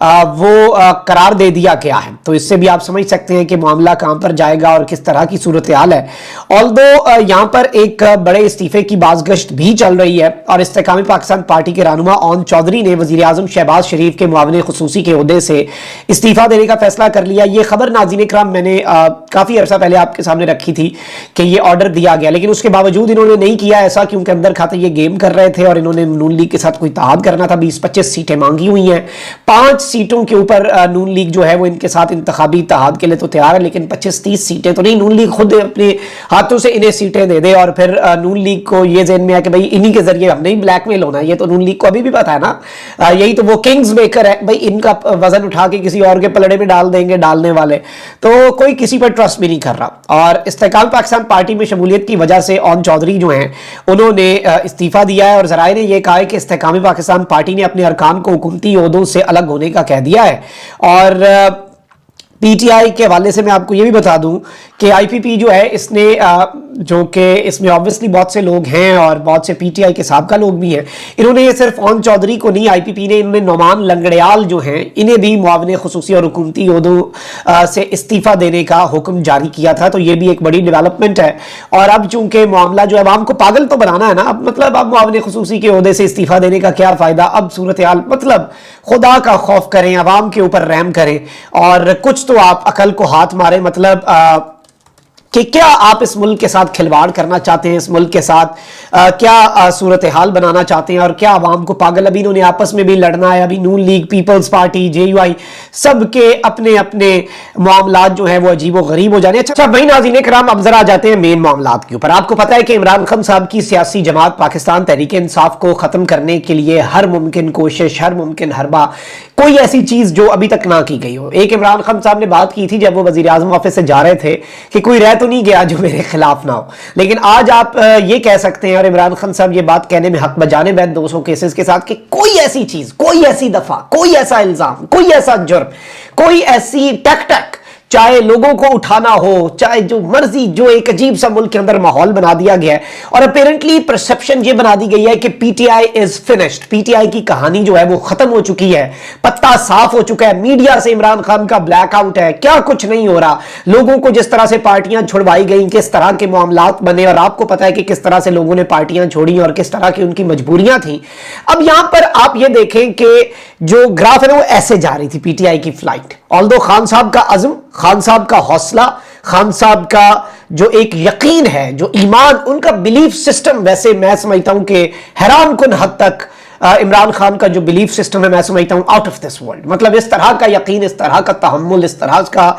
وہ قرار دے دیا گیا ہے. تو اس سے بھی آپ سمجھ سکتے ہیں کہ معاملہ کہاں پر جائے گا اور کس طرح کی صورتحال ہے. آلدو یہاں پر ایک بڑے استعفے کی بازگشت بھی چل رہی ہے اور استحکامی پاکستان پارٹی کے رہنما اون چودھری نے وزیر اعظم شہباز شریف کے معاون خصوصی کے عہدے سے استعفیٰ دینے کا فیصلہ کر لیا. یہ خبر ناظرین کرام میں نے کافی عرصہ پہلے آپ کے سامنے رکھی تھی کہ یہ آرڈر دیا گیا, لیکن اس کے باوجود انہوں نے نہیں کیا ایسا, کیونکہ اندر کھاتے یہ گیم کر رہے تھے اور انہوں نے نون لیگ کے ساتھ کوئی اتحاد کرنا تھا. 20-25 سیٹیں مانگی ہوئی ہیں, 5 سیٹوں کے اوپر نون لیگ جو ہے وہ ان کے ساتھ انتخابی اتحاد کے لیے تو تیار ہے, لیکن 25-30 سیٹیں تو نہیں. نون لیگ خود اپنے ہاتھوں سے انہیں سیٹیں دے دے اور پھر نون لیگ کو یہ ذہن میں ہے کہ بھائی انہی کے ذریعے ہم نہیں بلیک میل ہونا ہے. یہ تو نون لیگ کو ابھی بھی پتا ہے نا, یہی تو وہ کنگز میکر ہے بھائی, ان کا وزن اٹھا کے کسی اور کے پلڑے میں ڈال دیں گے ڈالنے والے. تو کوئی کسی پر ٹرسٹ بھی نہیں کر رہا. اور استحکام پاکستان پارٹی میں شمولیت کی وجہ سے اون چودھری جو ہیں انہوں نے استعفیٰ دیا ہے اور ذرائع نے یہ کہا ہے کہ استحکامی پاکستان پارٹی نے اپنے ارکان کو حکومتی عہدوں سے الگ ہونے کا کہہ دیا ہے. اور پی ٹی آئی کے حوالے سے میں آپ کو یہ بھی بتا دوں کہ آئی پی پی جو ہے اس نے جو کہ اس میں obviously بہت سے لوگ ہیں اور بہت سے پی ٹی آئی کے سابقہ لوگ بھی ہیں, انہوں نے یہ صرف اون چودھری کو نہیں, آئی پی پی نے انہوں نے نعمان لنگڑیال جو ہیں انہیں بھی معاون خصوصی اور حکومتی عہدوں سے استعفیٰ دینے کا حکم جاری کیا تھا. تو یہ بھی ایک بڑی ڈیولپمنٹ ہے. اور اب چونکہ معاملہ جو ہے عوام کو پاگل تو بنانا ہے نا, اب مطلب اب معاون خصوصی کے عہدے سے استعفیٰ دینے کا کیا فائدہ. اب صورتحال مطلب خدا کا خوف کریں, عوام کے اوپر رحم کریں اور کچھ تو آپ عقل کو ہاتھ ماریں. مطلب کہ کیا آپ اس ملک کے ساتھ کھلواڑ کرنا چاہتے ہیں, اس ملک کے ساتھ کیا صورتحال بنانا چاہتے ہیں اور کیا عوام کو پاگل. ابھی انہوں نے آپس میں بھی لڑنا ہے, ابھی Noon league, peoples party, J U I سب کے اپنے اپنے معاملات جو ہیں وہ عجیب و غریب ہو جانے. اچھا بھائی ناظرین کرام, اب ذرا آ جاتے ہیں مین معاملات کے اوپر. آپ کو پتا ہے کہ عمران خان صاحب کی سیاسی جماعت پاکستان تحریک انصاف کو ختم کرنے کے لیے ہر ممکن کوشش, ہر ممکن حربہ, کوئی ایسی چیز جو ابھی تک نہ کی گئی ہو. ایک عمران خان صاحب نے بات کی تھی جب وہ وزیر اعظم آفس سے جا رہے تھے کہ کوئی رہ تو نہیں گیا جو میرے خلاف نہ ہو, لیکن آج آپ یہ کہہ سکتے ہیں اور عمران خان صاحب یہ بات کہنے میں حق بجانب ہیں 200 کیسز کے ساتھ کہ کوئی ایسی چیز, کوئی ایسی دفعہ, کوئی ایسا الزام, کوئی ایسا جرم, کوئی ایسی ٹک چاہے لوگوں کو اٹھانا ہو, چاہے جو مرضی, جو ایک عجیب سا ملک کے اندر ماحول بنا دیا گیا ہے. اور اپیرنٹلی پرسپشن یہ بنا دی گئی ہے کہ P T I is finished, P T I کی کہانی جو ہے وہ ختم ہو چکی ہے, پتہ صاف ہو چکا ہے, میڈیا سے عمران خان کا بلیک آؤٹ ہے, کیا کچھ نہیں ہو رہا. لوگوں کو جس طرح سے پارٹیاں چھڑوائی گئیں, کس طرح کے معاملات بنے, اور آپ کو پتا ہے کہ کس طرح سے لوگوں نے پارٹیاں چھوڑی اور کس طرح کی ان کی مجبوریاں تھیں. اب یہاں پر آپ یہ دیکھیں کہ جو گراف ہے نا وہ ایسے جا رہی تھی پی ٹی آئی کی فلائٹ. آلدو خان صاحب کا عزم, خان صاحب کا حوصلہ, خان صاحب کا جو ایک یقین ہے, جو ایمان, ان کا بلیف سسٹم, ویسے میں سمجھتا ہوں کہ حیران کن حد تک عمران خان کا جو بلیف سسٹم ہے میں سمجھتا ہوں آؤٹ آف دس ورلڈ. مطلب اس طرح کا یقین, اس طرح کا تحمل, اس طرح کا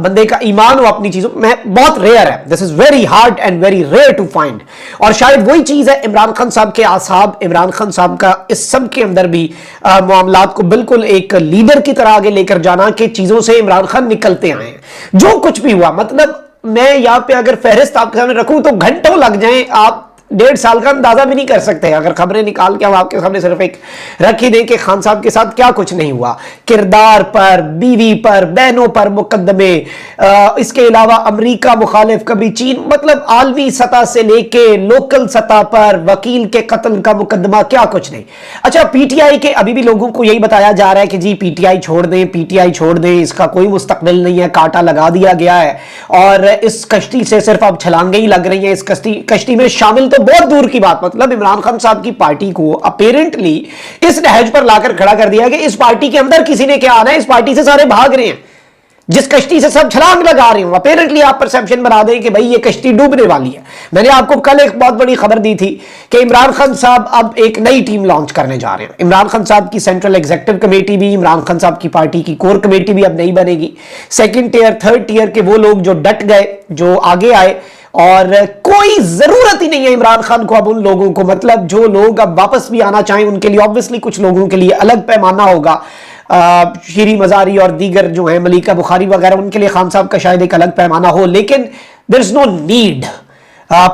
بندے کا ایمان ہو اپنی چیزوں میں, بہت ریئر ہے. This is very hard and very rare to find. اور شاید وہی چیز ہے عمران خان صاحب کے اعصاب, عمران خان صاحب کا اس سب کے اندر بھی معاملات کو بالکل ایک لیڈر کی طرح آگے لے کر جانا کہ چیزوں سے عمران خان نکلتے آئے ہیں. جو کچھ بھی ہوا, مطلب میں یہاں پہ اگر فہرست آپ کے سامنے رکھوں تو گھنٹوں لگ جائیں, آپ 1.5 سال کا اندازہ بھی نہیں کر سکتے اگر خبریں نکال کے ہم آپ کے سامنے صرف ایک رکھ ہی دیں کہ خان صاحب کے ساتھ کیا کچھ نہیں ہوا. کردار پر, بیوی پر, بہنوں پر مقدمے, اس کے علاوہ امریکہ مخالف, کبھی چین, مطلب عالمی سطح سے لے کے لوکل سطح پر وکیل کے قتل کا مقدمہ, کیا کچھ نہیں. اچھا پی ٹی آئی کے ابھی بھی لوگوں کو یہی بتایا جا رہا ہے کہ جی پی ٹی آئی چھوڑ دیں, پی ٹی آئی چھوڑ دیں, اس کا کوئی مستقبل نہیں ہے, کانٹا لگا دیا گیا ہے اور اس کشتی سے صرف اب چھلانگیں ہی لگ رہی ہیں. اس کشتی میں شامل تو بہت دور کی بات, مطلب عمران خان صاحب کی پارٹی کو اپیرنٹلی اس نہج پر لا کر کھڑا کر دیا کہ اس پارٹی کے اندر کسی نے کیا آنا ہے, اس پارٹی سے سارے بھاگ رہے ہیں, جس کشتی سے سب چھلانگ لگا رہے ہوں. اپیرنٹلی آپ پرسپشن بنا دیں کہ بھئی یہ کشتی ڈوبنے والی ہے. میں نے آپ کو کل ایک بہت بڑی خبر دی تھی کہ عمران خان صاحب اب ایک نئی ٹیم لانچ کرنے جا رہے ہیں. عمران خان صاحب کی سینٹرل ایگزیکٹو کمیٹی بھی, عمران خان صاحب کی پارٹی کی کور کمیٹی بھی اب نہیں بنے گی. سیکنڈ ٹیئر, تھرڈ ٹیئر کے وہ لوگ جو ڈٹ گئے, جو آگے آئے, اور کوئی ضرورت ہی نہیں ہے عمران خان کو اب ان لوگوں کو, مطلب جو لوگ اب واپس بھی آنا چاہیں ان کے لیے obviously کچھ لوگوں کے لیے الگ پیمانہ ہوگا, شیری مزاری اور دیگر جو ہیں, ملیکہ بخاری وغیرہ, ان کے لیے خان صاحب کا شاید ایک الگ پیمانہ ہو, لیکن there is no need.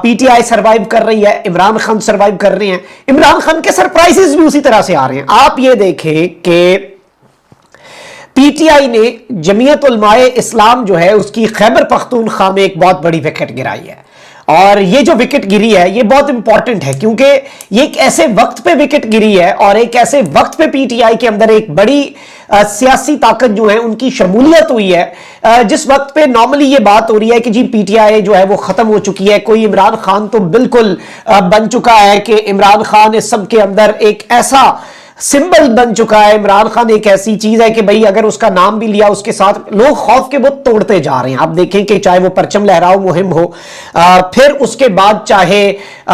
P T I survive کر رہی ہے, عمران خان سروائیو کر رہے ہیں. عمران خان کے سرپرائزز بھی اسی طرح سے آ رہے ہیں. آپ یہ دیکھیں کہ پی ٹی آئی نے جمعیت علماء اسلام جو ہے اس کی خیبر پختونخوا میں ایک بہت بڑی وکٹ گرائی ہے, اور یہ جو وکٹ گری ہے یہ بہت انپورٹنٹ ہے کیونکہ یہ ایک ایسے وقت پہ وکٹ گری ہے اور ایک ایسے وقت پہ پی ٹی آئی کے اندر ایک بڑی سیاسی طاقت جو ہے ان کی شمولیت ہوئی ہے جس وقت پہ نارملی یہ بات ہو رہی ہے کہ جی پی ٹی آئی جو ہے وہ ختم ہو چکی ہے. کوئی عمران خان تو بالکل بن چکا ہے کہ عمران خان اس سب کے اندر ایک ایسا سمبل بن چکا ہے. عمران خان ایک ایسی چیز ہے کہ بھئی اگر اس کا نام بھی لیا اس کے ساتھ لوگ خوف کے بت توڑتے جا رہے ہیں. آپ دیکھیں کہ چاہے وہ پرچم لہراؤ مہم ہو پھر اس کے بعد چاہے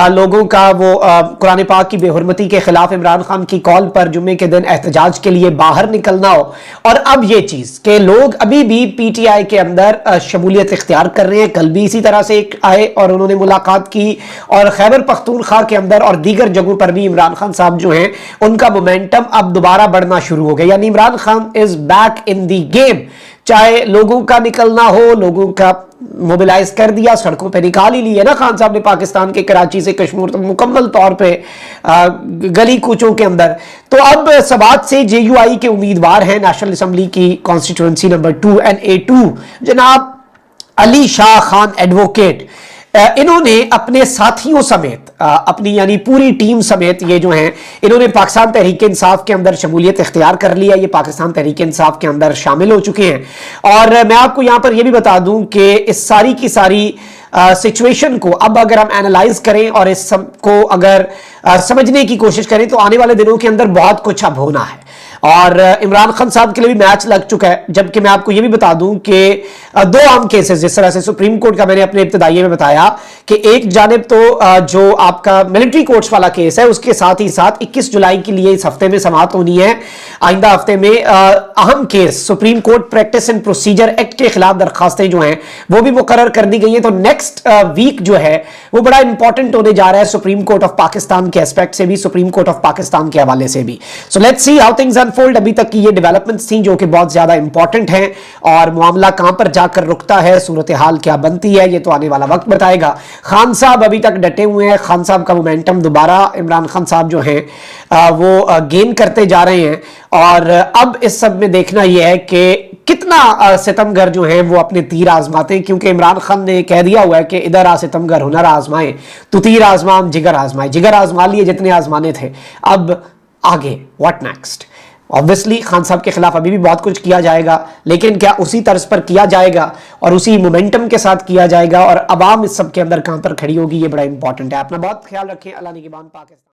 لوگوں کا وہ قرآن پاک کی بے حرمتی کے خلاف عمران خان کی کال پر جمعے کے دن احتجاج کے لیے باہر نکلنا ہو, اور اب یہ چیز کہ لوگ ابھی بھی پی ٹی آئی کے اندر شمولیت اختیار کر رہے ہیں. کل بھی اسی طرح سے ایک آئے اور انہوں نے ملاقات کی اور خیبر پختونخوا کے اندر اور دیگر جگہوں پر بھی عمران خان صاحب جو ہیں ان کا مومنٹم اب دوبارہ بڑھنا شروع ہو گیا. یعنی عمران خان از بیک ان دی گیم. چاہے لوگوں کا نکلنا ہو, لوگوں کا موبیلائز کر دیا, سڑکوں پہ نکال ہی لی ہے نا خان صاحب نے پاکستان کے کراچی سے کشمیر تک مکمل طور پہ گلی کوچوں کے اندر. تو اب سبات سے جے یو آئی کے امیدوار ہیں نیشنل اسمبلی کی کانسٹیٹوئنسی نمبر 2NA2 جناب علی شاہ خان ایڈووکیٹ. انہوں نے اپنے ساتھیوں سمیت اپنی یعنی پوری ٹیم سمیت یہ جو ہیں انہوں نے پاکستان تحریک انصاف کے اندر شمولیت اختیار کر لیا. یہ پاکستان تحریک انصاف کے اندر شامل ہو چکے ہیں. اور میں آپ کو یہاں پر یہ بھی بتا دوں کہ اس ساری کی ساری سچویشن کو اب اگر ہم اینالائز کریں اور اس سب کو اگر سمجھنے کی کوشش کریں تو آنے والے دنوں کے اندر بہت کچھ اب ہونا ہے. اور عمران خان صاحب کے لیے بھی میچ لگ چکا ہے. جبکہ میں آپ کو یہ بھی بتا دوں کہ دو عام کیسز جس طرح سے سپریم کورٹ کا میں نے اپنے ابتدائیے میں بتایا کہ ایک جانب تو جو آپ کا ملٹری کورٹس والا کیس ہے اس کے ساتھ ہی ساتھ 21 جولائی کے لیے اس ہفتے میں سماعت ہونی ہے. آئندہ ہفتے میں اہم case supreme court practice and procedure act کے خلاف درخواستیں جو ہیں وہ بھی مقرر کر دی گئی ہیں. تو نیکسٹ ویک جو ہے وہ بڑا امپورٹنٹ ہونے جا رہا ہے سپریم کورٹ آف پاکستان کے اسپیکٹ سے بھی, سپریم کورٹ آف پاکستان کے حوالے سے بھی. So let's see how things unfold. ابھی تک کی یہ ڈیولپمنٹس تھیں جو کہ بہت زیادہ امپورٹنٹ ہیں اور معاملہ کہاں پر جا کر رکتا ہے, صورتحال کیا بنتی ہے, یہ تو آنے والا وقت بتائے گا. خان صاحب ابھی تک ڈٹے ہوئے ہیں. خان صاحب کا مومنٹم دوبارہ عمران خان صاحب جو ہیں وہ گین کرتے جا رہے ہیں. اور اب اس سب میں دیکھنا یہ ہے کہ کتنا ستمگر جو ہیں وہ اپنے تیر آزماتے ہیں, کیونکہ عمران خان نے کہہ دیا ہوا ہے کہ ادھر آ ستمگر ہنر آزمائیں تو تیر آزمام جگر آزمائے. جگر آزما لیے جتنے آزمانے تھے, اب آگے واٹ نیکسٹ. obviously خان صاحب کے خلاف ابھی بھی بہت کچھ کیا جائے گا, لیکن کیا اسی طرز پر کیا جائے گا اور اسی مومنٹم کے ساتھ کیا جائے گا, اور عوام اس سب کے اندر کہاں پر کھڑی ہوگی, یہ بڑا امپورٹنٹ ہے. اپنا بہت خیال رکھیں. اللہ نگہبان پاکستان.